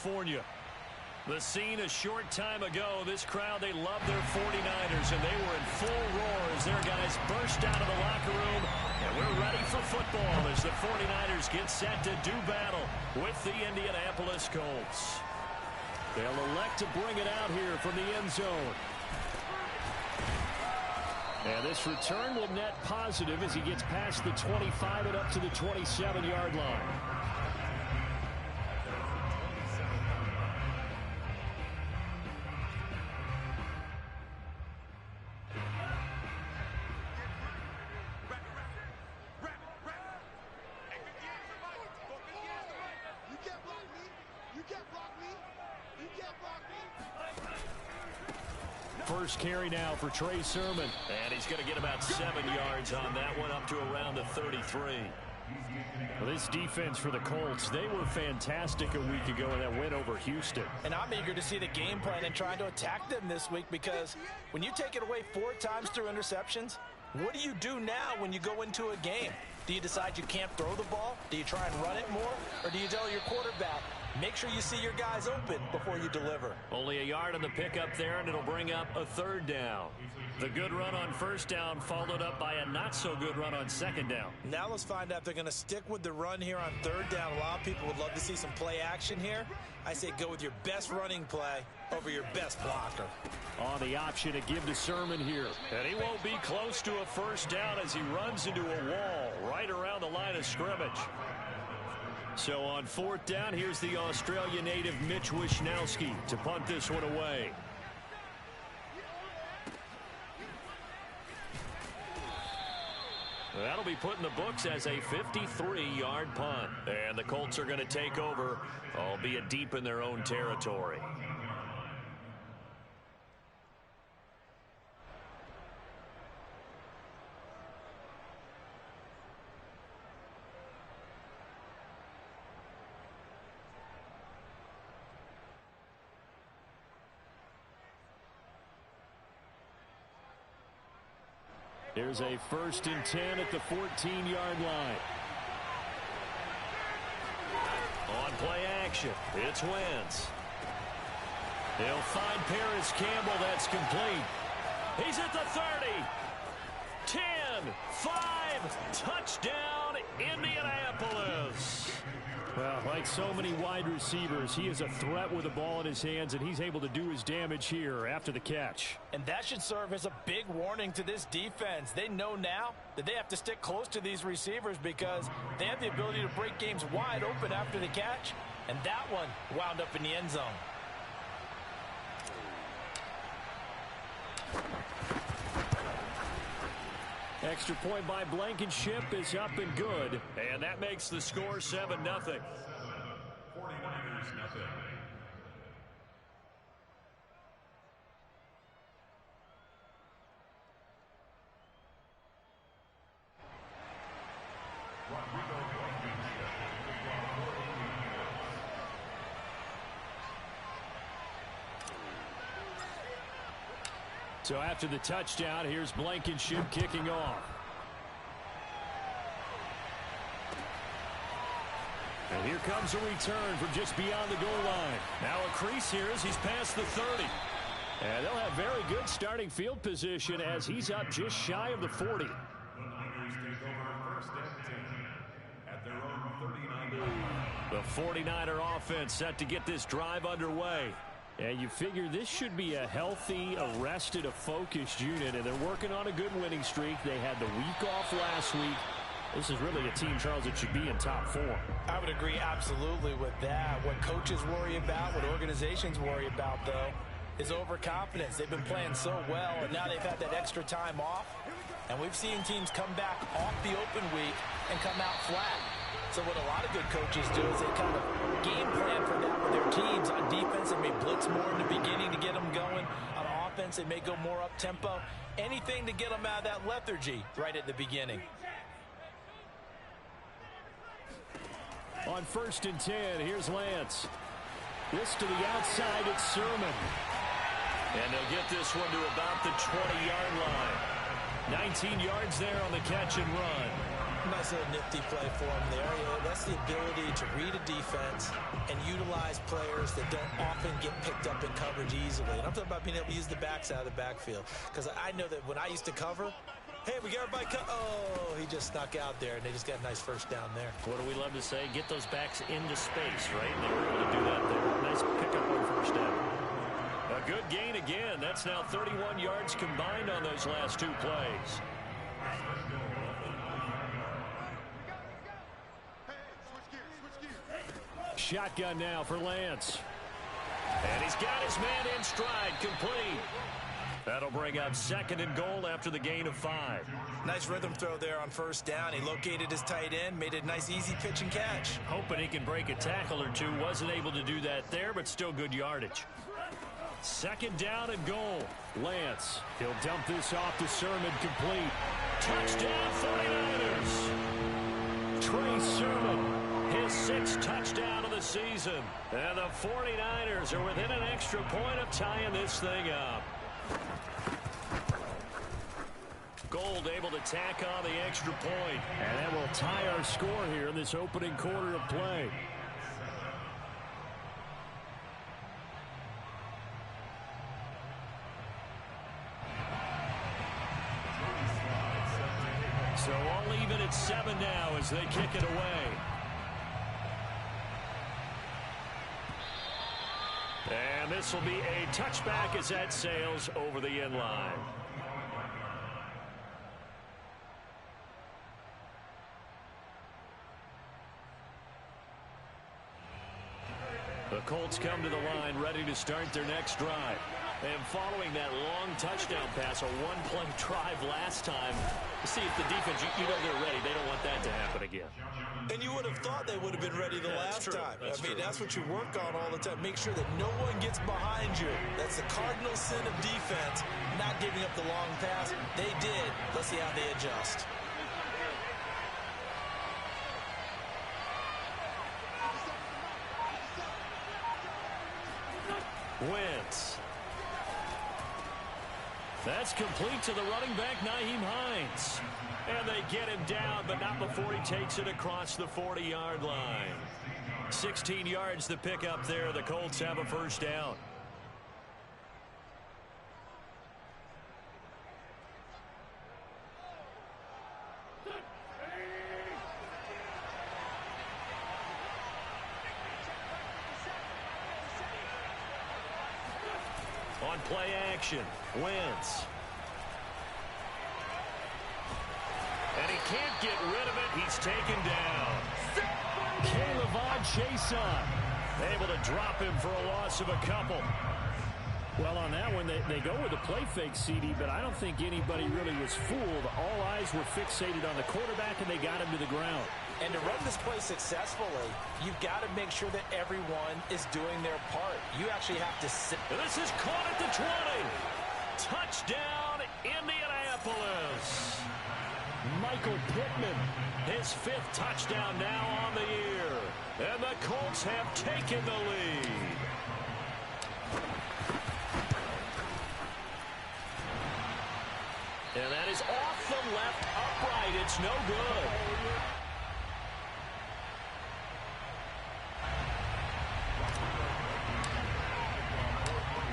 California. The scene a short time ago, this crowd, they love their 49ers, and they were in full roar as their guys burst out of the locker room. And we're ready for football as the 49ers get set to do battle with the Indianapolis Colts. They'll elect to bring it out here from the end zone. And this return will net positive as he gets past the 25 and up to the 27-yard line. First carry now for Trey Sermon. And he's going to get about 7 yards on that one, up to around the 33. Well, this defense for the Colts, they were fantastic a week ago in that win over Houston. And I'm eager to see the game plan and trying to attack them this week, because when you take it away 4 times through interceptions, what do you do now when you go into a game? Do you decide you can't throw the ball? Do you try and run it more? Or do you tell your quarterback, make sure you see your guys open before you deliver? Only a yard on the pickup there, and it'll bring up a 3rd down. The good run on 1st down followed up by a not-so-good run on 2nd down. Now let's find out if they're going to stick with the run here on 3rd down. A lot of people would love to see some play action here. I say go with your best running play over your best blocker. On the option to give to Sermon here. And he won't be close to a 1st down as he runs into a wall right around the line of scrimmage. So on 4th down, here's the Australia native Mitch Wishnowsky to punt this one away. That'll be put in the books as a 53-yard punt. And the Colts are going to take over, albeit deep in their own territory. Here's a 1st and 10 at the 14-yard line. On play action, it's Wentz. They'll find Paris Campbell. That's complete. He's at the 30. 10, 5, touchdown, Indianapolis. Well, like so many wide receivers, he is a threat with the ball in his hands, and he's able to do his damage here after the catch. And that should serve as a big warning to this defense. They know now that they have to stick close to these receivers because they have the ability to break games wide open after the catch, and that one wound up in the end zone. Extra point by Blankenship is up and good. And that makes the score 7-0. 49ers nothing. So after the touchdown, here's Blankenship kicking off. And here comes a return from just beyond the goal line. Now a crease here as he's past the 30. And they'll have very good starting field position as he's up just shy of the 40. The Niners take over 1st and 10 at their own 39. The 49er offense set to get this drive underway. And you figure this should be a healthy, arrested, a focused unit, and they're working on a good winning streak. They had the week off last week. This is really a team, Charles, that should be in top form. I would agree absolutely with that. What coaches worry about, what organizations worry about, though, is overconfidence. They've been playing so well, and now they've had that extra time off. And we've seen teams come back off the open week and come out flat. So what a lot of good coaches do is they kind of game plan for that with their teams. On defense, they may blitz more in the beginning to get them going. On offense, they may go more up-tempo. Anything to get them out of that lethargy right at the beginning. On 1st and 10, here's Lance. This to the outside, it's Sermon. And they'll get this one to about the 20-yard line. 19 yards there on the catch and run. Nice little nifty play for him there. That's the ability to read a defense and utilize players that don't often get picked up in coverage easily. And I'm talking about being able to use the backs out of the backfield. Because I know that when I used to cover, hey, we got everybody oh, he just snuck out there, and they just got a nice first down there. What do we love to say? Get those backs into space, right? And they were able to do that there. Nice pickup on first down. A good gain again. That's now 31 yards combined on those last two plays. Shotgun now for Lance. And he's got his man in stride, complete. That'll bring up 2nd and goal after the gain of 5. Nice rhythm throw there on first down. He located his tight end, made a nice easy pitch and catch. Hoping he can break a tackle or two. Wasn't able to do that there, but still good yardage. 2nd down and goal. Lance. He'll dump this off to Sermon, complete. Touchdown 49ers. Trey Sermon. His 6th touchdown of the season. And the 49ers are within an extra point of tying this thing up. Gold able to tack on the extra point. And that will tie our score here in this opening quarter of play. So all even at 7 now as they kick it away. And this will be a touchback as that sails over the end line. The Colts come to the line ready to start their next drive. And following that long touchdown pass, a one-play drive last time, see if the defense, you know they're ready. They don't want that to happen again. And you would have thought they would have been ready the last time. That's what you work on all the time. Make sure that no one gets behind you. That's the cardinal sin of defense, not giving up the long pass. They did. Let's see how they adjust. Wentz. That's complete to the running back, Nyheim Hines. And they get him down, but not before he takes it across the 40-yard line. 16 yards to pick up there. The Colts have a first down. On play action, Wentz. And he can't get rid of it. He's taken down. Caleb Chason able to drop him for a loss of a couple. Well, on that one, they go with a play fake, CD, but I don't think anybody really was fooled. All eyes were fixated on the quarterback, and they got him to the ground. And to run this play successfully, you've got to make sure that everyone is doing their part. You actually have to sit. This is caught at the 20. Touchdown, Indianapolis. Michael Pittman, his 5th touchdown now on the year. And the Colts have taken the lead. And that is off the left upright. It's no good.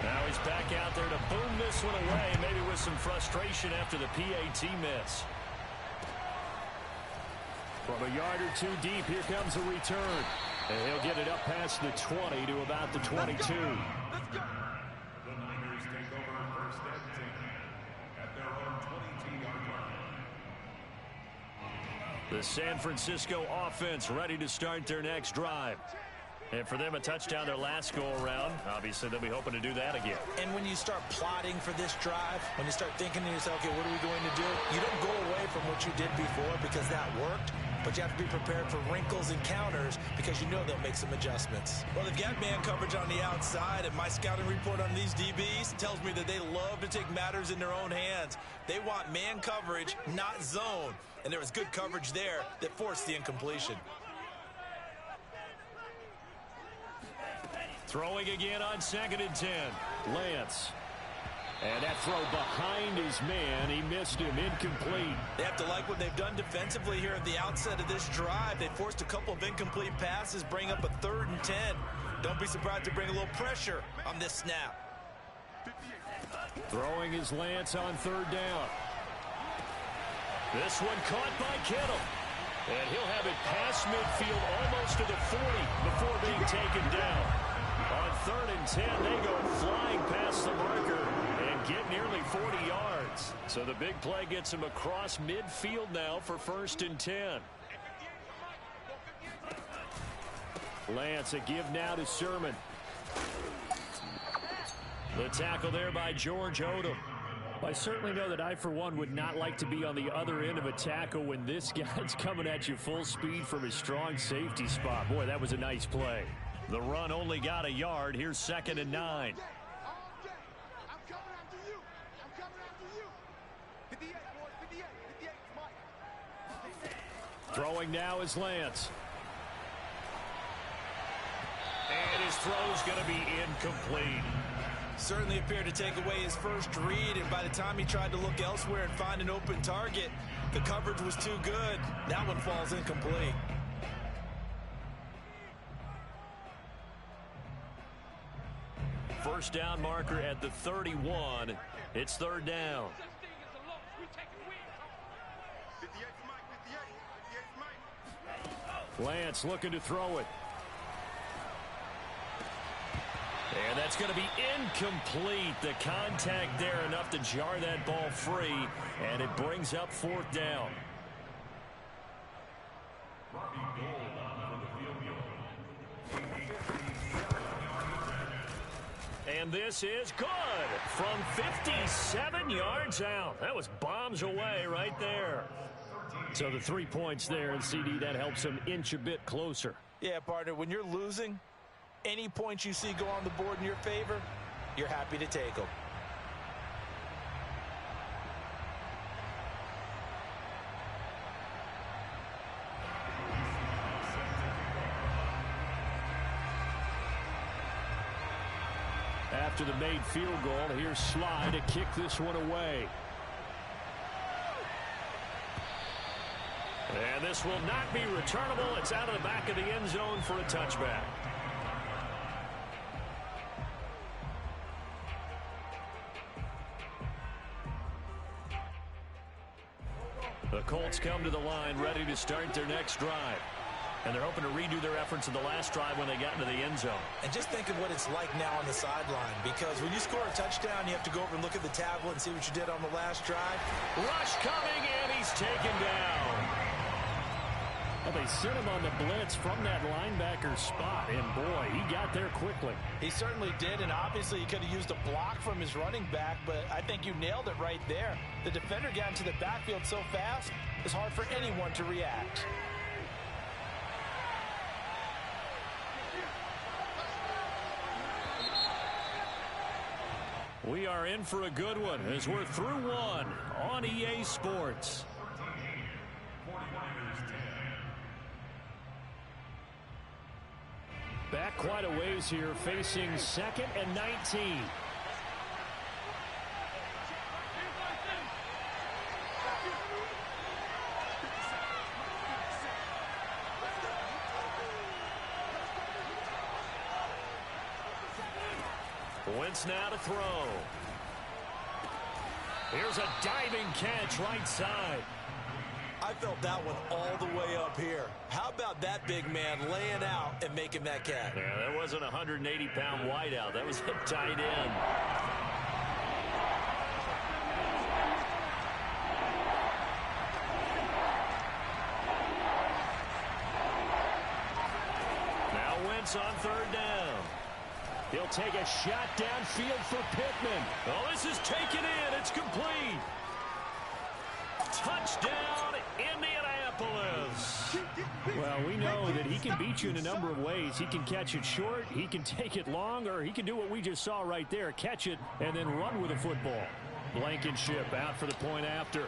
Now he's back out there to boom this one away, maybe with some frustration after the PAT miss. From a yard or two deep, here comes a return. And he'll get it up past the 20 to about the 22. The Niners take over first and 10 at their own 22-yard line. The San Francisco offense ready to start their next drive. And for them, a touchdown their last go-around. Obviously, they'll be hoping to do that again. And when you start plotting for this drive, when you start thinking to yourself, okay, what are we going to do? You don't go away from what you did before because that worked. But you have to be prepared for wrinkles and counters because you know they'll make some adjustments. Well, they've got man coverage on the outside, and my scouting report on these DBs tells me that they love to take matters in their own hands. They want man coverage, not zone. And there was good coverage there that forced the incompletion. Throwing again on 2nd and 10. Lance. And that throw behind his man, he missed him, incomplete. They have to like what they've done defensively here at the outset of this drive. They forced a couple of incomplete passes, bring up a 3rd and 10. Don't be surprised to bring a little pressure on this snap. Throwing his Lance on 3rd down. This one caught by Kittle. And he'll have it past midfield almost to the 40 before being taken down. On 3rd and 10, they go flying past the marker and get nearly 40 yards. So the big play gets him across midfield now for 1st and 10. Lance, a give now to Sermon. The tackle there by George Odom. I certainly know that I, for one, would not like to be on the other end of a tackle when this guy's coming at you full speed from his strong safety spot. Boy, that was a nice play. The run only got a yard. Here's 2nd and 9. Throwing now is Lance. And his throw's going to be incomplete. Certainly appeared to take away his first read, and by the time he tried to look elsewhere and find an open target, the coverage was too good. That one falls incomplete. First down marker at the 31. It's 3rd down. Lance looking to throw it. And that's going to be incomplete. The contact there enough to jar that ball free, and it brings up 4th down. And this is good from 57 yards out. That was bombs away right there. So the 3 points there, and CD, that helps him inch a bit closer. Yeah, partner, when you're losing, any points you see go on the board in your favor, you're happy to take them. After the made field goal, here's Sly to kick this one away. And this will not be returnable. It's out of the back of the end zone for a touchback. The Colts come to the line ready to start their next drive. And they're hoping to redo their efforts in the last drive when they got into the end zone. And just think of what it's like now on the sideline, because when you score a touchdown, you have to go over and look at the tablet and see what you did on the last drive. Rush coming, and he's taken down. Well, they sent him on the blitz from that linebacker spot, and boy, he got there quickly. He certainly did, and obviously he could have used a block from his running back, but I think you nailed it right there. The defender got into the backfield so fast, it's hard for anyone to react. We are in for a good one as we're through one on EA Sports. Back quite a ways here, facing 2nd and 19. Wentz now to throw. Here's a diving catch right side. I felt that one all the way up here. How about that big man laying out and making that catch? Yeah, that wasn't a 180-pound wideout. That was a tight end. Now Wentz on 3rd down. He'll take a shot downfield for Pittman. Oh, this is taken in. It's complete. Touchdown, Indianapolis. Well, we know that he can beat you in a number of ways. He can catch it short, he can take it long, or he can do what we just saw right there, catch it and then run with the football. Blankenship out for the point after.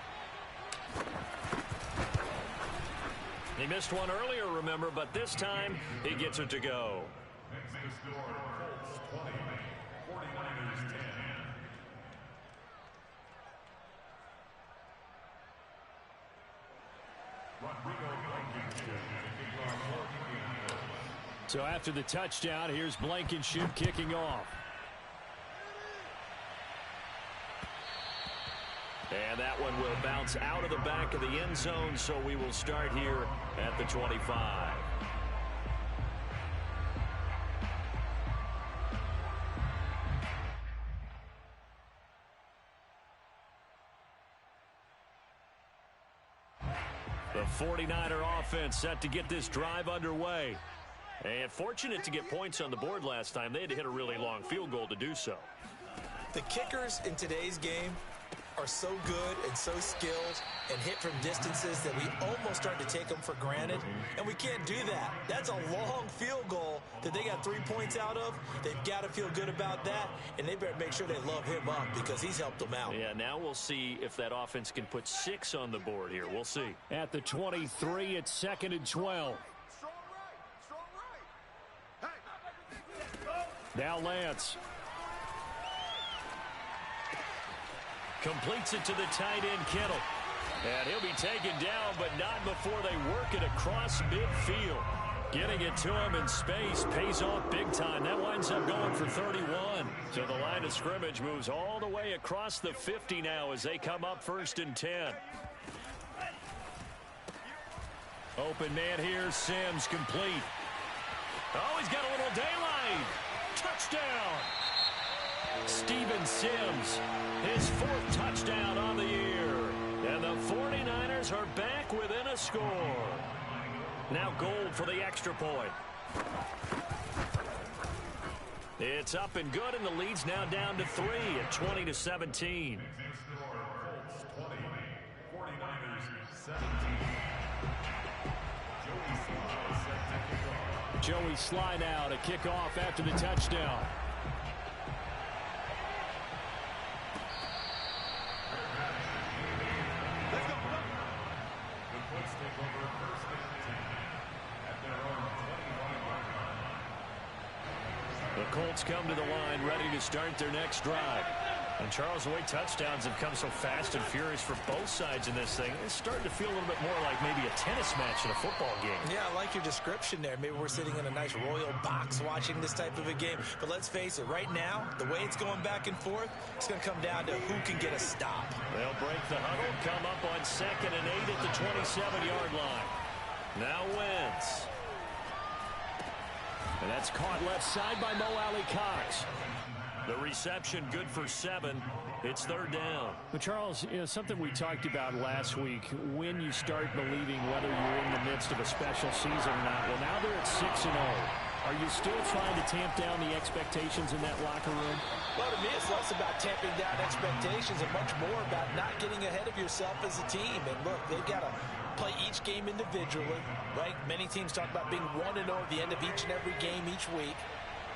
He missed one earlier, remember, but this time he gets it to go. So after the touchdown, here's Blankenship kicking off. And that one will bounce out of the back of the end zone, so we will start here at the 25. The 49er offense set to get this drive underway. And fortunate to get points on the board last time. They had to hit a really long field goal to do so. The kickers in today's game are so good and so skilled and hit from distances that we almost start to take them for granted, and we can't do that. That's a long field goal that they got 3 points out of. They've got to feel good about that, and they better make sure they love him up because he's helped them out. Yeah, now we'll see if that offense can put 6 on the board here. We'll see. At the 23, it's 2nd and 12. Now Lance. Completes it to the tight end, Kittle. And he'll be taken down, but not before they work it across midfield. Getting it to him in space pays off big time. That winds up going for 31. So the line of scrimmage moves all the way across the 50 now as they come up 1st and 10. Open man here, Sims complete. Oh, he's got a little daylight. Touchdown. Steven Sims, his 4th touchdown on the year. And the 49ers are back within a score. Now Gold for the extra point. It's up and good, and the lead's now down to 3 at 20-17. Joey Sly now to kick off after the touchdown. The Colts come to the line ready to start their next drive. And Charles, the way touchdowns have come so fast and furious for both sides in this thing, it's starting to feel a little bit more like maybe a tennis match in a football game. Yeah, I like your description there. Maybe we're sitting in a nice royal box watching this type of a game. But let's face it, right now, the way it's going back and forth, it's going to come down to who can get a stop. They'll break the huddle, come up on 2nd and 8 at the 27-yard line. Now Wentz. And that's caught left side by Mo Alley-Cox. The reception good for 7. It's 3rd down. But Charles, something we talked about last week, when you start believing whether you're in the midst of a special season or not. Well, now they're at 6-0. Are you still trying to tamp down the expectations in that locker room? Well, to me, it's less about tamping down expectations and much more about not getting ahead of yourself as a team. And look, they've got to play each game individually, right? Many teams talk about being 1-0 at the end of each and every game each week.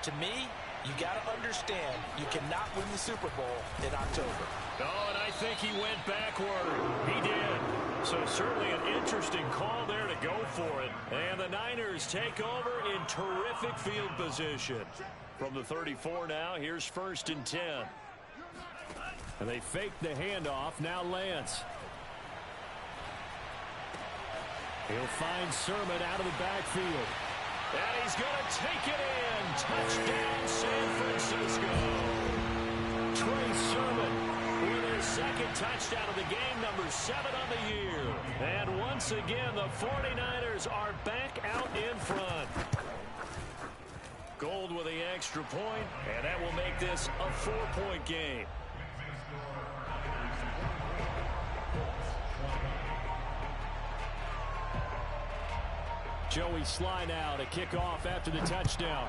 To me, you got to understand you cannot win the Super Bowl in October. Oh, and I think he went backward. He did. So certainly an interesting call there to go for it. And the Niners take over in terrific field position. From the 34 now, here's 1st and 10. And they fake the handoff. Now Lance. He'll find Sermon out of the backfield. And he's going to take it in. Touchdown, San Francisco. Trey Sermon with his 2nd touchdown of the game, number 7 on the year. And once again, the 49ers are back out in front. Gold with the extra point, and that will make this a 4-point game. Joey Sly now to kick off after the touchdown.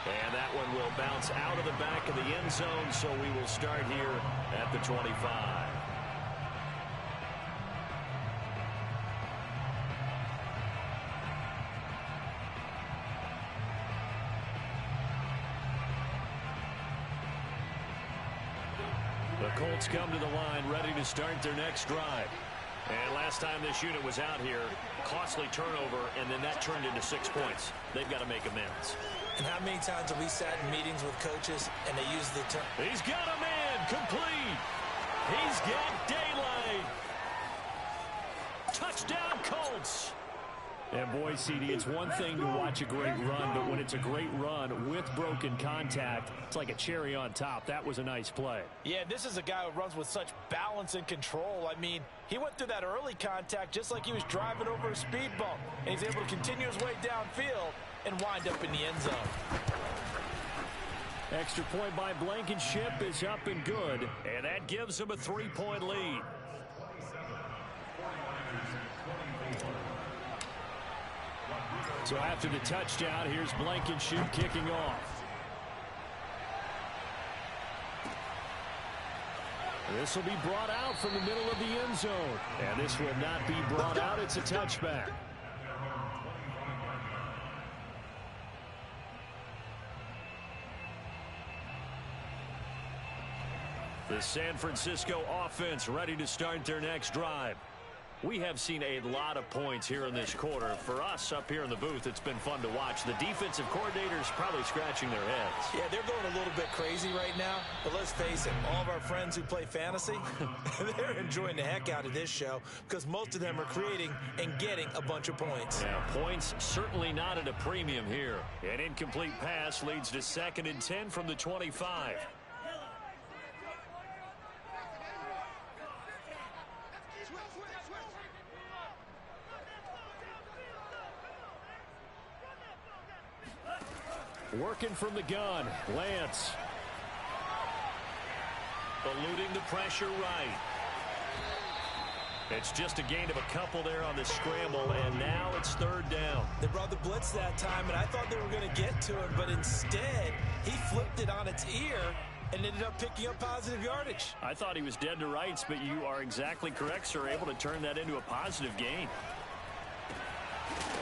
And that one will bounce out of the back of the end zone, so we will start here at the 25. The Colts come to the line ready to start their next drive. And last time this unit was out here, costly turnover, and then that turned into 6 points. They've got to make amends. And how many times have we sat in meetings with coaches and they use the term? He's got a man complete. He's got daylight. Touchdown, Colts. Colts. And boy, CD, it's one thing to watch a great run, but when it's a great run with broken contact, it's like a cherry on top. That was a nice play. Yeah, this is a guy who runs with such balance and control. I mean, he went through that early contact just like he was driving over a speed bump. And he's able to continue his way downfield and wind up in the end zone. Extra point by Blankenship is up and good, and that gives him a 3-point lead. So after the touchdown, here's Blankenship kicking off. This will be brought out from the middle of the end zone. And this will not be brought out. It's a touchback. The San Francisco offense ready to start their next drive. We have seen a lot of points here in this quarter. For us up here in the booth, it's been fun to watch. The defensive coordinators probably scratching their heads. Yeah, they're going a little bit crazy right now. But let's face it, all of our friends who play fantasy, they're enjoying the heck out of this show because most of them are creating and getting a bunch of points. Yeah, points certainly not at a premium here. An incomplete pass leads to 2nd and 10 from the 25. Working from the gun, Lance. Eluding the pressure right. It's just a gain of a couple there on the scramble, and now it's 3rd down. They brought the blitz that time, and I thought they were going to get to him, but instead, he flipped it on its ear and ended up picking up positive yardage. I thought he was dead to rights, but you are exactly correct, sir. Able to turn that into a positive gain.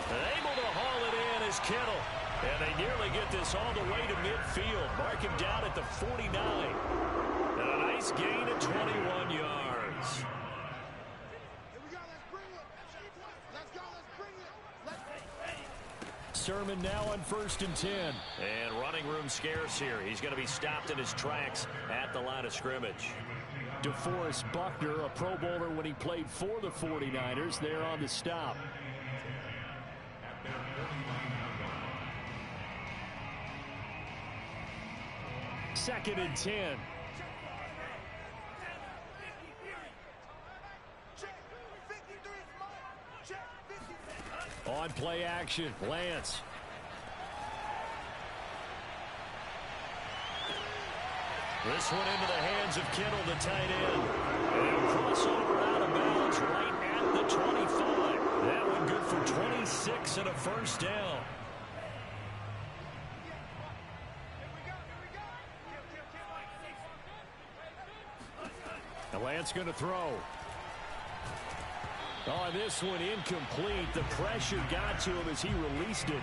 Able to haul it in is Kittle. And they nearly get this all the way to midfield. Mark him down at the 49. And a nice gain of 21 yards. Sermon now on 1st and 10. And running room scarce here. He's going to be stopped in his tracks at the line of scrimmage. DeForest Buckner, a Pro Bowler when he played for the 49ers, there on the stop. Second and 10. On play action, Lance. This one into the hands of Kittle, the tight end. And crossover out of bounds right at the 25. That one good for 26 and a 1st down. Lance going to throw. Oh, this one incomplete. The pressure got to him as he released it.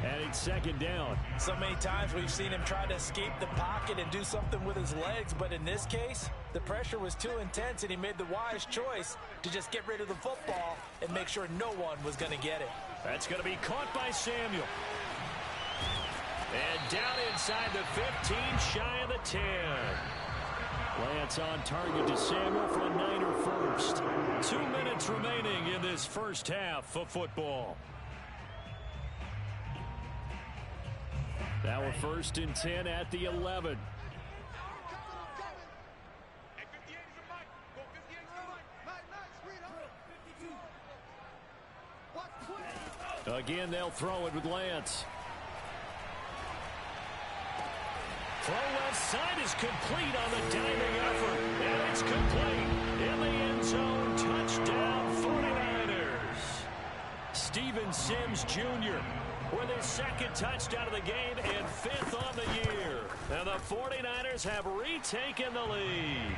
And it's 2nd down. So many times we've seen him try to escape the pocket and do something with his legs. But in this case, the pressure was too intense, and he made the wise choice to just get rid of the football and make sure no one was going to get it. That's going to be caught by Samuel. And down inside the 15, shy of the 10. Lance on target to Samuel for a Niner first. 2 minutes remaining in this first half of football. Now a 1st and 10 at the 11. Again, they'll throw it with Lance. Throw left side is complete on the diving effort. And it's complete. In the end zone, touchdown 49ers. Steven Sims Jr. with his 2nd touchdown of the game and 5th on the year. And the 49ers have retaken the lead.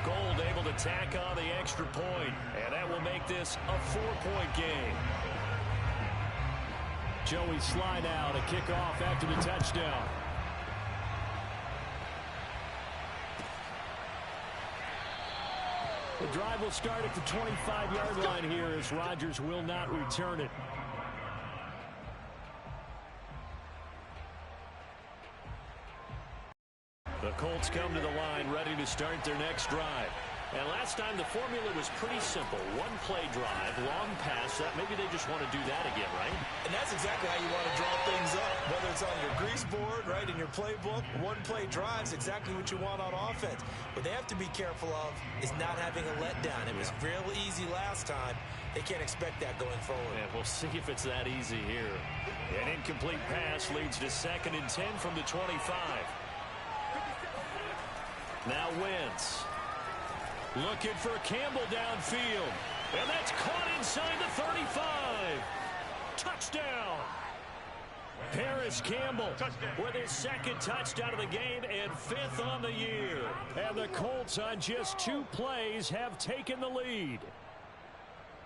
Gold able to tack on the extra point, and that will make this a 4-point game. Joey Sly now to kick off after the touchdown. The drive will start at the 25-yard line here as Rodgers will not return it. The Colts come to the line ready to start their next drive. And last time the formula was pretty simple. One play drive, long pass. Maybe they just want to do that again, right? And that's exactly how you want to draw things up. Whether it's on your grease board, right, in your playbook, one play drives exactly what you want on offense. What they have to be careful of is not having a letdown. It was real easy last time. They can't expect that going forward. Yeah, we'll see if it's that easy here. An incomplete pass leads to 2nd and 10 from the 25. Now Wentz. Looking for Campbell downfield. And that's caught inside the 35. Touchdown. Paris Campbell with his 2nd touchdown of the game and 5th on the year. And the Colts on just 2 plays have taken the lead.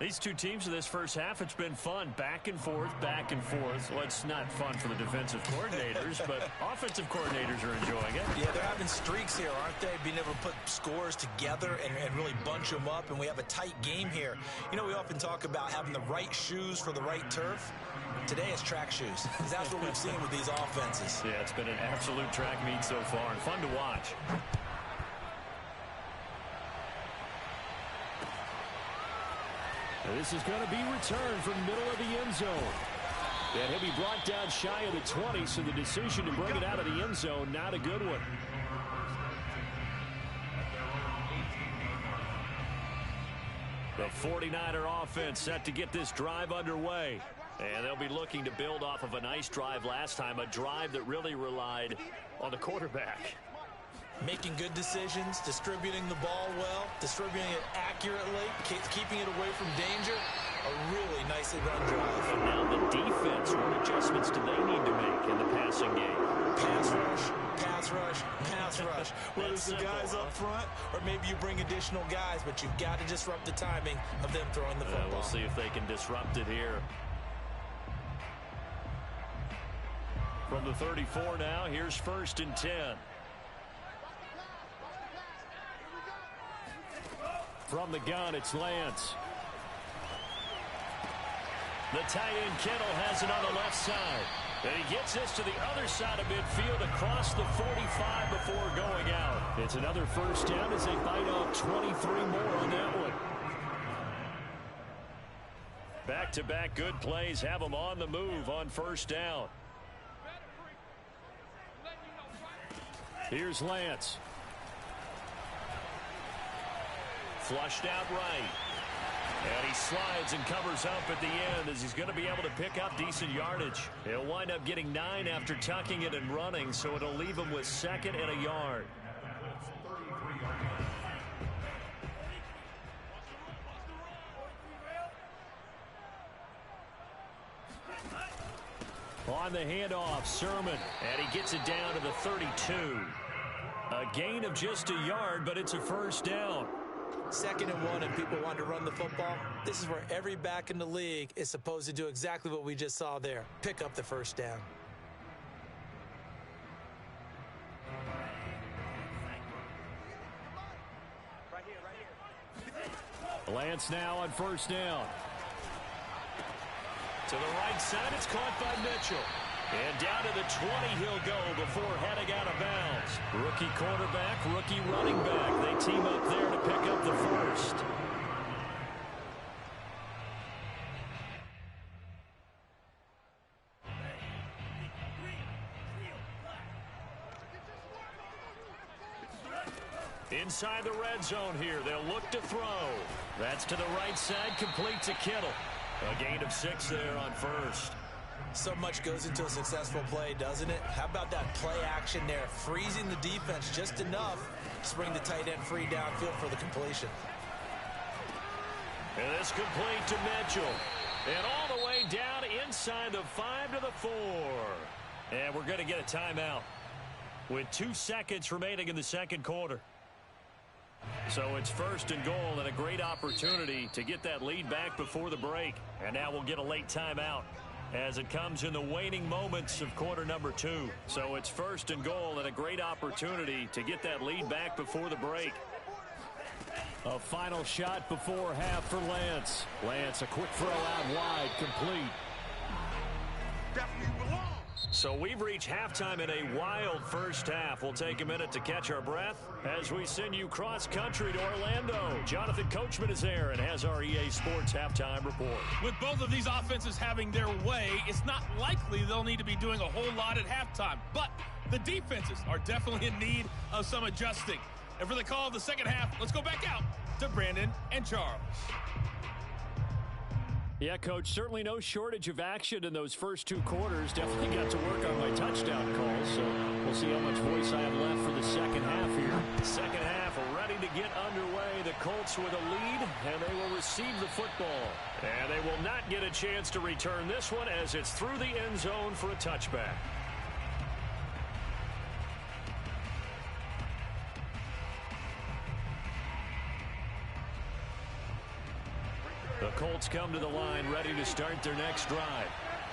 These two teams in this first half, it's been fun. Back and forth, back and forth. Well, it's not fun for the defensive coordinators, but offensive coordinators are enjoying it. Yeah, they're having streaks here, aren't they? Being able to put scores together and really bunch them up, and we have a tight game here. You know, we often talk about having the right shoes for the right turf. Today it's track shoes. That's what we've seen with these offenses. Yeah, it's been an absolute track meet so far and fun to watch. This is going to be returned from the middle of the end zone. And he'll be brought down shy of the 20, so the decision to bring it out of the end zone, not a good one. The 49er offense set to get this drive underway. And they'll be looking to build off of a nice drive last time, a drive that really relied on the quarterback. Making good decisions, distributing the ball well, distributing it accurately, keeping it away from danger. A really nicely run drive. And now the defense, what adjustments do they need to make in the passing game? Pass rush, pass rush, pass rush. Whether it's the guys up front or maybe you bring additional guys, but you've got to disrupt the timing of them throwing the football. We'll see if they can disrupt it here. From the 34 now, here's 1st and 10. From the gun, it's Lance. The tight end Kittle has it on the left side. And he gets this to the other side of midfield across the 45 before going out. It's another 1st down as they bite off 23 more on that one. Back-to-back good plays have them on the move on 1st down. Here's Lance. Flushed out right. And he slides and covers up at the end as he's going to be able to pick up decent yardage. He'll wind up getting 9 after tucking it and running, so it'll leave him with 2nd and a yard. On the handoff, Sermon, and he gets it down to the 32. A gain of just a yard, but it's a 1st down. 2nd and 1 and people want to run the football. This is where every back in the league is supposed to do exactly what we just saw there. Pick up the 1st down. Lance now on 1st down. To the right side, it's caught by Mitchell. And down to the 20 he'll go before heading out of bounds. Rookie quarterback, rookie running back. They team up there to pick up the 1st. Inside the red zone here, they'll look to throw. That's to the right side, complete to Kittle. A gain of 6 there on 1st. So much goes into a successful play, doesn't it? How about that play action there? Freezing the defense just enough to bring the tight end free downfield for the completion. And it's complete to Mitchell. And all the way down inside the 5 to the 4. And we're going to get a timeout with 2 seconds remaining in the 2nd quarter. So it's 1st and goal and a great opportunity to get that lead back before the break. And now we'll get a late timeout as it comes in the waning moments of quarter number 2. So it's 1st and goal and a great opportunity to get that lead back before the break. A final shot before half for Lance. Lance, a quick throw out wide, complete. So we've reached halftime in a wild first half. We'll take a minute to catch our breath as we send you cross-country to Orlando. Jonathan Coachman is there and has our EA Sports halftime report. With both of these offenses having their way, it's not likely they'll need to be doing a whole lot at halftime. But the defenses are definitely in need of some adjusting. And for the call of the second half, let's go back out to Brandon and Charles. Yeah, Coach, certainly no shortage of action in those first two quarters. Definitely got to work on my touchdown calls, so we'll see how much voice I have left for the second half here. Second half ready to get underway. The Colts with a lead, and they will receive the football. And they will not get a chance to return this one as it's through the end zone for a touchback. The Colts come to the line ready to start their next drive.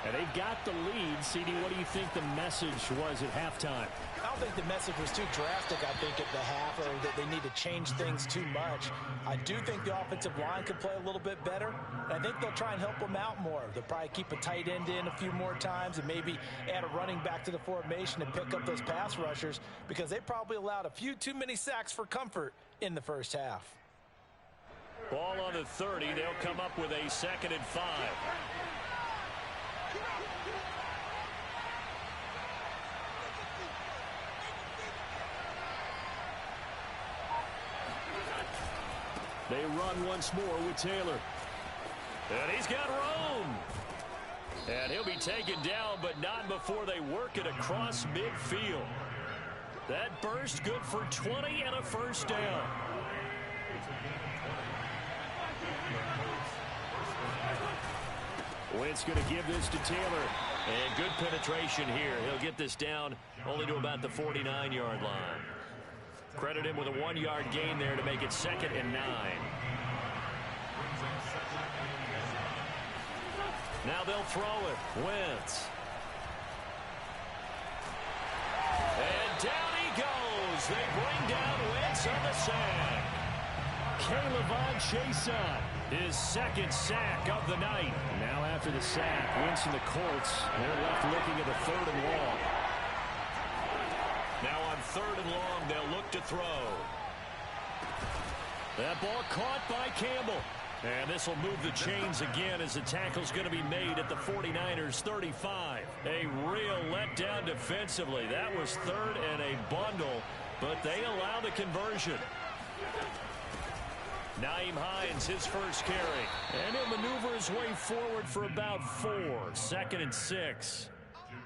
And they've got the lead. CD, what do you think the message was at halftime? I don't think the message was too drastic, I think, at the half, or that they need to change things too much. I do think the offensive line could play a little bit better, and I think they'll try and help them out more. They'll probably keep a tight end in a few more times and maybe add a running back to the formation and pick up those pass rushers because they probably allowed a few too many sacks for comfort in the first half. Ball on the 30. They'll come up with a 2nd and 5. They run once more with Taylor. And he's got room. And he'll be taken down, but not before they work it across midfield. That burst good for 20 and a first down. Wentz going to give this to Taylor. And good penetration here. He'll get this down only to about the 49-yard line. Credit him with a 1-yard gain there to make it 2nd and 9. Now they'll throw it. Wentz. And down he goes. They bring down Wentz on the sack. K'Lavon Chaisson, his 2nd sack of the night. Now after the sack, Wentz and the Colts, they're left looking at the 3rd and long. Now on 3rd and long, they'll look to throw. That ball caught by Campbell. And this will move the chains again as the tackle's going to be made at the 49ers 35. A real letdown defensively. That was 3rd and a bundle, but they allow the conversion. Nyheim Hines, his first carry. And he'll maneuver his way forward for about 4. 2nd and 6.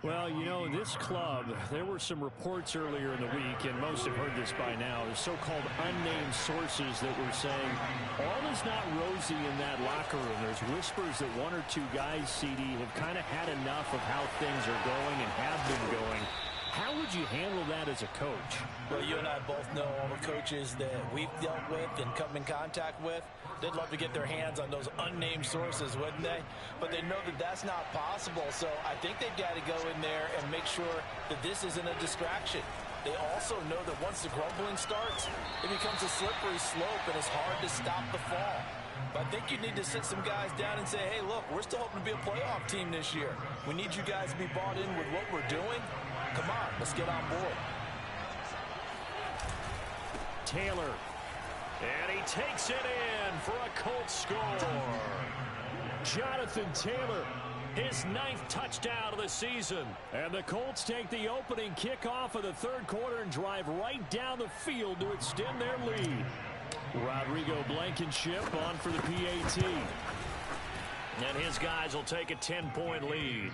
Well, you know, this club, there were some reports earlier in the week, and most have heard this by now, the so-called unnamed sources that were saying all is not rosy in that locker room. There's whispers that 1 or 2 guys, CD, have kind of had enough of how things are going and have been going. How would you handle that as a coach? Well, you and I both know all the coaches that we've dealt with and come in contact with. They'd love to get their hands on those unnamed sources, wouldn't they? But they know that that's not possible, so I think they've got to go in there and make sure that this isn't a distraction. They also know that once the grumbling starts, it becomes a slippery slope and it's hard to stop the fall. But I think you need to sit some guys down and say, hey, look, we're still hoping to be a playoff team this year. We need you guys to be bought in with what we're doing. Come on, let's get on board. Taylor. And he takes it in for a Colts score. Jonathan Taylor, his 9th touchdown of the season. And the Colts take the opening kickoff of the 3rd quarter and drive right down the field to extend their lead. Rodrigo Blankenship on for the PAT. And his guys will take a 10-point lead.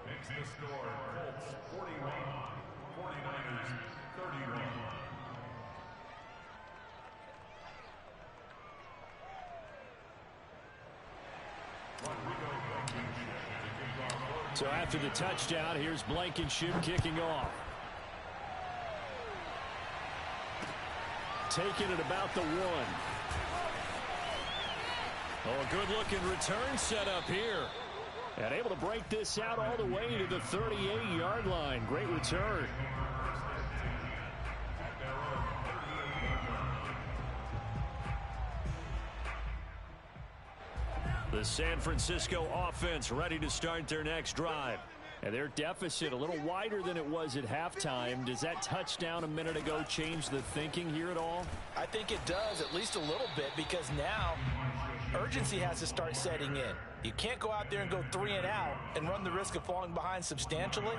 Makes the score Colts 41, 49ers 31. So after the touchdown, here's Blankenship kicking off. Taking it about the 1. Oh, a good-looking return set up here. And able to break this out all the way to the 38-yard line. Great return. The San Francisco offense ready to start their next drive. And their deficit a little wider than it was at halftime. Does that touchdown a minute ago change the thinking here at all? I think it does, at least a little bit, because now urgency has to start setting in. You can't go out there and go 3 and out and run the risk of falling behind substantially,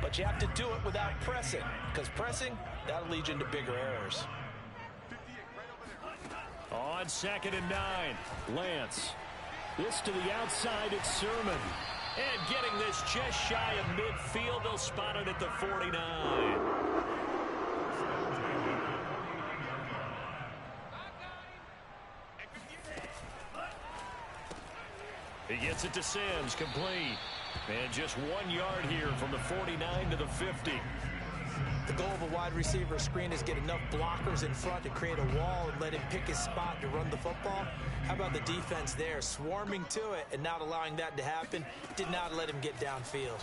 but you have to do it without pressing, because pressing, that'll lead you into bigger errors. On 2nd and 9, Lance. This to the outside, it's Sermon. And getting this just shy of midfield, they'll spot it at the 49. He gets it to Sims, complete. And just 1 yard here from the 49 to the 50. The goal of a wide receiver screen is get enough blockers in front to create a wall and let him pick his spot to run the football. How about the defense there, swarming to it and not allowing that to happen? Did not let him get downfield.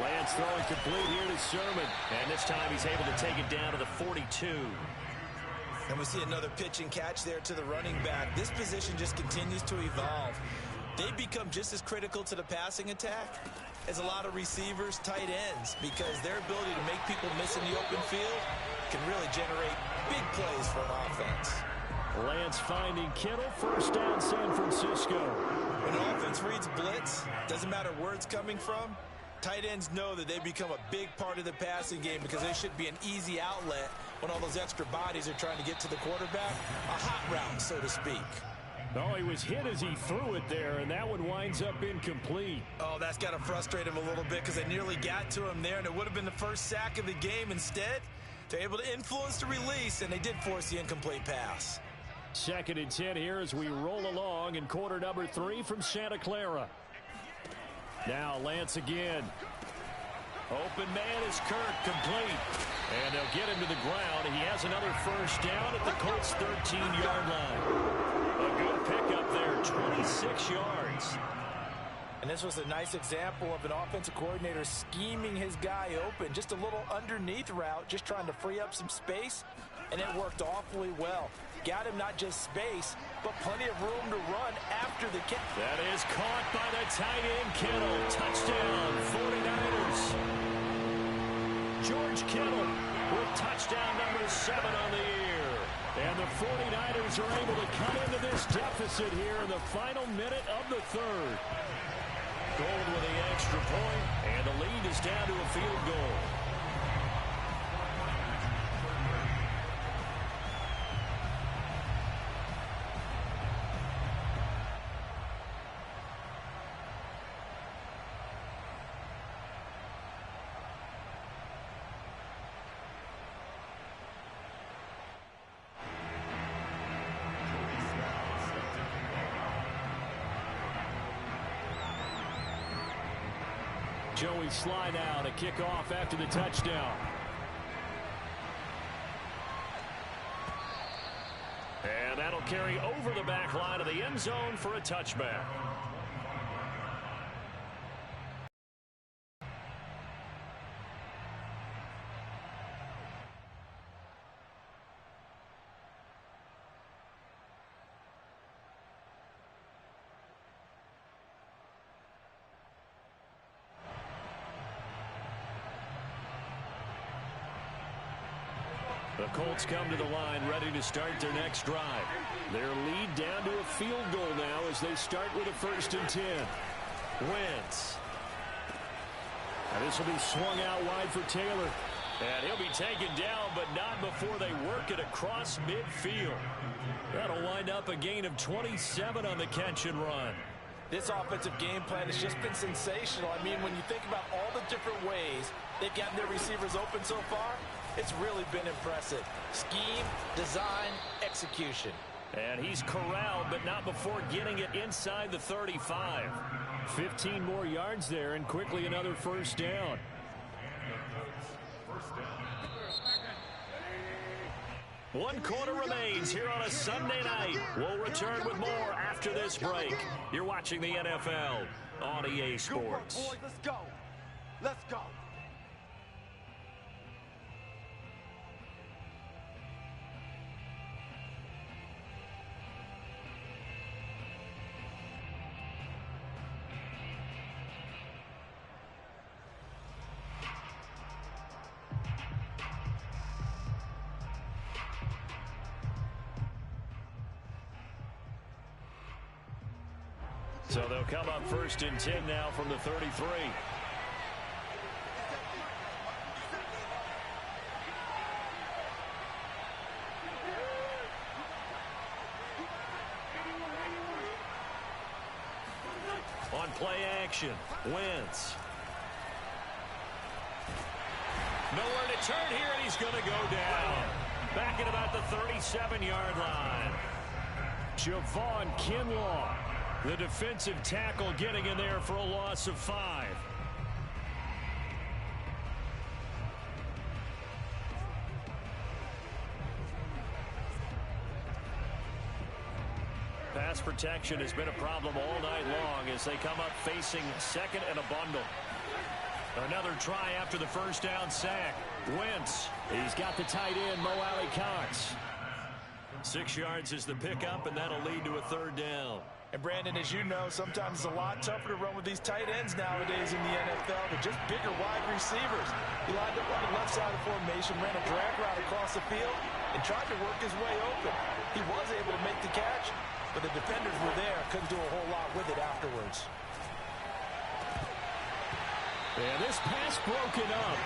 Lance throwing complete here to Sermon. And this time he's able to take it down to the 42. And we see another pitch and catch there to the running back. This position just continues to evolve. They become just as critical to the passing attack as a lot of receivers, tight ends, because their ability to make people miss in the open field can really generate big plays for an offense. Lance finding Kittle, first down San Francisco. When an offense reads blitz, doesn't matter where it's coming from, tight ends know that they become a big part of the passing game because they should be an easy outlet when all those extra bodies are trying to get to the quarterback. A hot route, so to speak. Oh, he was hit as he threw it there, and that one winds up incomplete. Oh, that's got to frustrate him a little bit because they nearly got to him there, and it would have been the first sack of the game. Instead, they're able to influence the release, and they did force the incomplete pass. 2nd and 10 here as we roll along in quarter number 3 from Santa Clara. Now Lance again. Open man is Kirk, complete. And they'll get him to the ground. He has another first down at the Colts' 13-yard line. A good pickup there, 26 yards. And this was a nice example of an offensive coordinator scheming his guy open. Just a little underneath route, just trying to free up some space, and it worked awfully well. Got him not just space, but plenty of room to run after the catch. That is caught by the tight end, Kittle. Touchdown, 49ers. George Kittle with touchdown number 7 on the year. And the 49ers are able to come into this deficit here in the final minute of the 3rd. Gold with the extra point, and the lead is down to a field goal. Joey Sly now to kick off after the touchdown. And that'll carry over the back line of the end zone for a touchback. The Colts come to the line ready to start their next drive. Their lead down to a field goal now as they start with a 1st and 10. Wentz. And this will be swung out wide for Taylor. And he'll be taken down, but not before they work it across midfield. That'll wind up a gain of 27 on the catch and run. This offensive game plan has just been sensational. I mean, when you think about all the different ways they've gotten their receivers open so far, it's really been impressive. Scheme, design, execution. And he's corralled, but not before getting it inside the 35. 15 more yards there, and quickly another first down. One quarter remains here on a Sunday night. We'll return with more after this break. You're watching the NFL on EA Sports. Good work, boys. Let's go. Let's go. So they'll come up 1st and 10 now from the 33. On play action, Wentz. Nowhere to turn here, and he's going to go down. Back at about the 37-yard line. Javon Kinlaw, the defensive tackle, getting in there for a loss of 5. Pass protection has been a problem all night long as they come up facing 2nd and a bundle. Another try after the first down sack. Wentz, he's got the tight end, Mo Alley Cox. 6 yards is the pickup, and that'll lead to a 3rd down. And Brandon, as you know, sometimes it's a lot tougher to run with these tight ends nowadays in the NFL. They're just bigger wide receivers. He lined up on the left side of the formation, ran a drag route across the field, and tried to work his way open. He was able to make the catch, but the defenders were there, couldn't do a whole lot with it afterwards. And this pass broken up.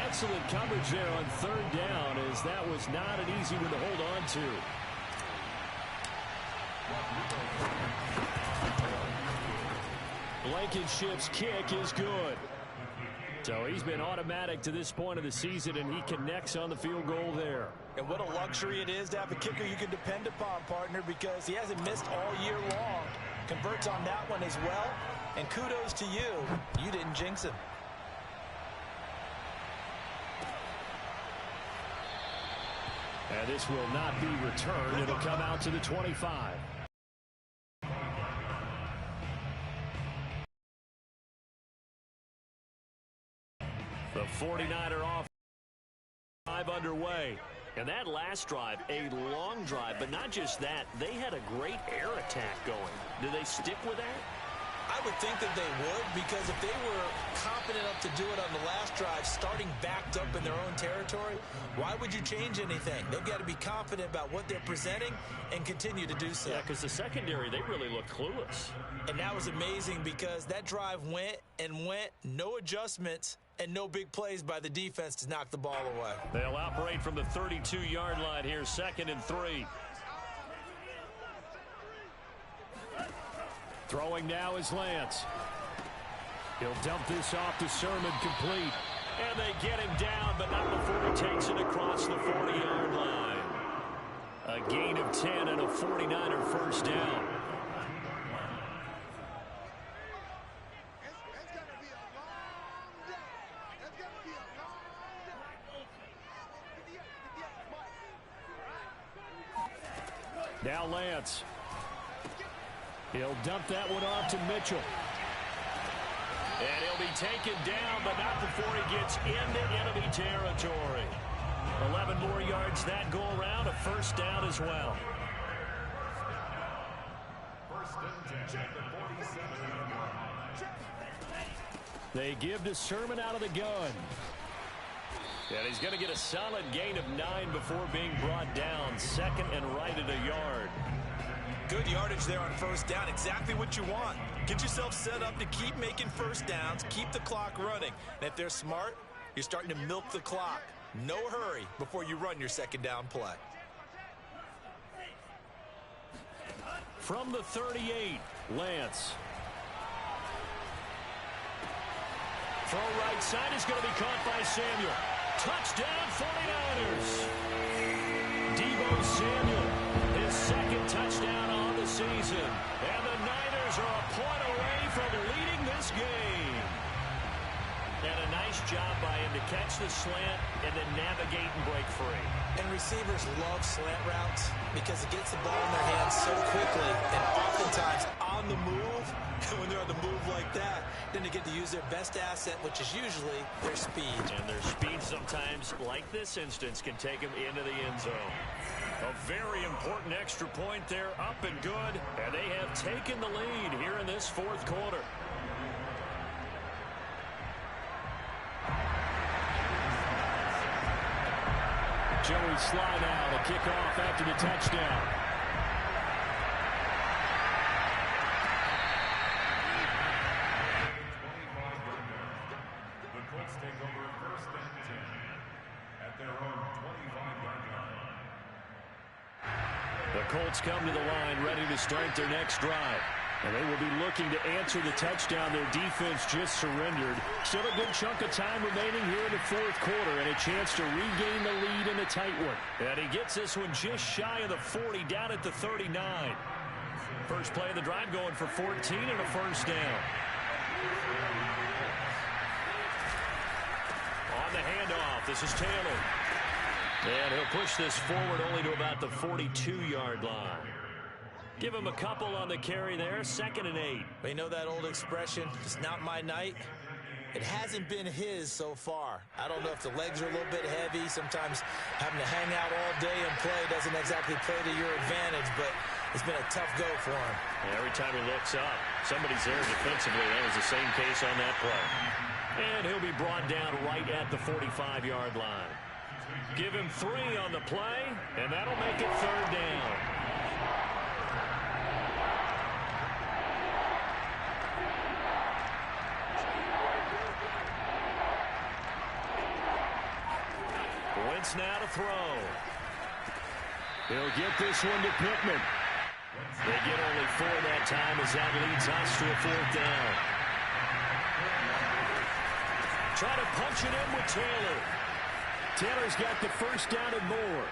Excellent coverage there on 3rd down, as that was not an easy one to hold on to. Blankenship's kick is good. So he's been automatic to this point of the season, and he connects on the field goal there. And what a luxury it is to have a kicker you can depend upon, partner, because he hasn't missed all year long. Converts on that one as well. And kudos to you. You didn't jinx him. And this will not be returned. It'll come out to the 25. The 49er off. 5 underway. And that last drive, a long drive, but not just that. They had a great air attack going. Do they stick with that? I would think that they would, because if they were confident enough to do it on the last drive, starting backed up in their own territory, why would you change anything? They've got to be confident about what they're presenting and continue to do so. Yeah, because the secondary, they really look clueless. And that was amazing because that drive went and went, no adjustments, and no big plays by the defense to knock the ball away. They'll operate from the 32-yard line here, 2nd and 3. Throwing now is Lance. He'll dump this off to Sermon, complete. And they get him down, but not before he takes it across the 40-yard line. A gain of 10 and a 49er first down. Now Lance. He'll dump that one off to Mitchell. And he'll be taken down, but not before he gets into enemy territory. 11 more yards that go around, a first down as well. They give to Sermon out of the gun. And he's going to get a solid gain of 9 before being brought down. 2nd and right at a yard. Good yardage there on first down. Exactly what you want. Get yourself set up to keep making first downs, keep the clock running. And if they're smart, you're starting to milk the clock. No hurry before you run your 2nd down play. From the 38, Lance. Throw right side is going to be caught by Samuel. Touchdown 49ers. Deebo Samuel, his 2nd touchdown on the season. And the Niners are a point away from leading this game. And a nice job by him to catch the slant and then navigate and break free. And receivers love slant routes because it gets the ball in their hands so quickly and oftentimes on the move. And when they're on the move like that, then they get to use their best asset, which is usually their speed. And their speed sometimes, like this instance, can take them into the end zone. A very important extra point there, up and good. And they have taken the lead here in this 4th quarter. Joey Sly now to kick off after the touchdown. Colts come to the line ready to start their next drive. And they will be looking to answer the touchdown their defense just surrendered. Still a good chunk of time remaining here in the fourth quarter and a chance to regain the lead in a tight one. And he gets this one just shy of the 40, down at the 39. First play of the drive going for 14 and a first down. On the handoff, this is Taylor. And he'll push this forward only to about the 42-yard line. Give him a couple on the carry there, 2nd and 8. But you know that old expression, it's not my night? It hasn't been his so far. I don't know if the legs are a little bit heavy. Sometimes having to hang out all day and play doesn't exactly play to your advantage, but it's been a tough go for him. And every time he looks up, somebody's there defensively. That was the same case on that play. And he'll be brought down right at the 45-yard line. Give him 3 on the play, and that'll make it 3rd down. Wentz now to throw. He'll get this one to Pittman. They get only 4 that time as that leads us to a 4th down. Try to punch it in with Taylor. Taylor's got the first down and more.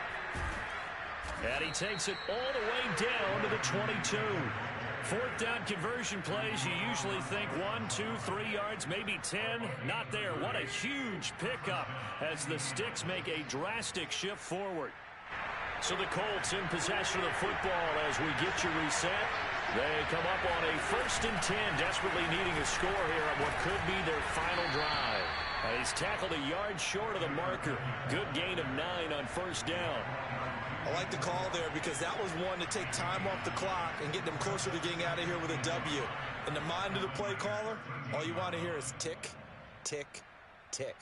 And he takes it all the way down to the 22. 4th down conversion plays, you usually think 1, 2, 3 yards, maybe 10. Not there. What a huge pickup as the Sticks make a drastic shift forward. So the Colts in possession of the football as we get you reset. They come up on a 1st and 10, desperately needing a score here on what could be their final drive. He's tackled a yard short of the marker. Good gain of 9 on 1st down. I like the call there because that was one to take time off the clock and get them closer to getting out of here with a W. In the mind of the play caller, all you want to hear is tick, tick, tick.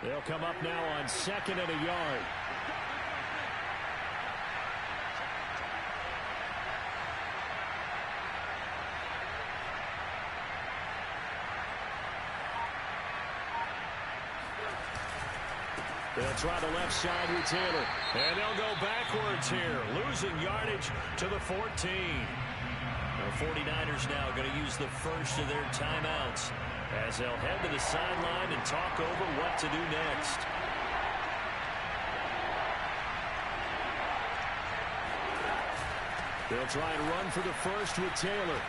They'll come up now on 2nd and a yard. They'll try the left side with Taylor. And they'll go backwards here, losing yardage to the 14. The 49ers now going to use the first of their timeouts as they'll head to the sideline and talk over what to do next. They'll try and run for the first with Taylor.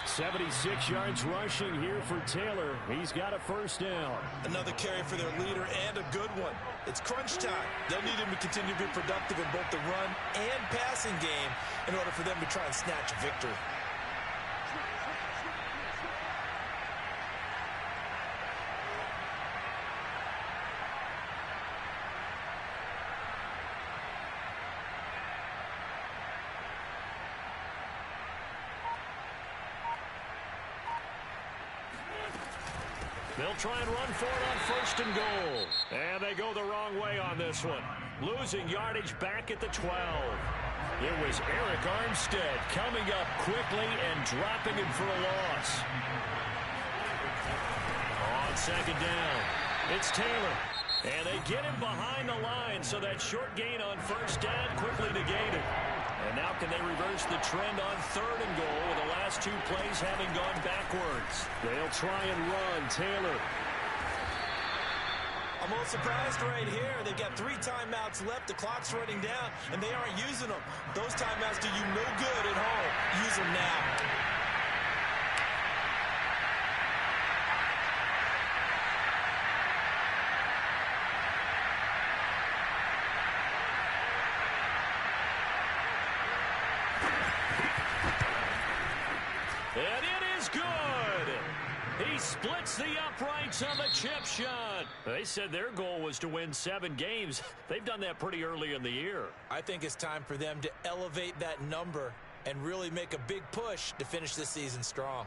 76 yards rushing here for Taylor. He's got a first down. Another carry for their leader and a good one. It's crunch time. They'll need him to continue to be productive in both the run and passing game in order for them to try and snatch a victory. They'll try and run for it on 1st and goal. And they go the wrong way on this one. Losing yardage back at the 12. It was Eric Armstead coming up quickly and dropping him for a loss. On 2nd down, it's Taylor. And they get him behind the line, so that short gain on 1st down quickly negated. And now can they reverse the trend on 3rd and goal with the last 2 plays having gone backwards? They'll try and run. Taylor. I'm a little surprised right here. They've got 3 timeouts left. The clock's running down, and they aren't using them. Those timeouts do you no good at home. Use them now. And it is good. He splits the uprights of a chip shot. They said their goal was to win 7 games. They've done that pretty early in the year. I think it's time for them to elevate that number and really make a big push to finish this season strong.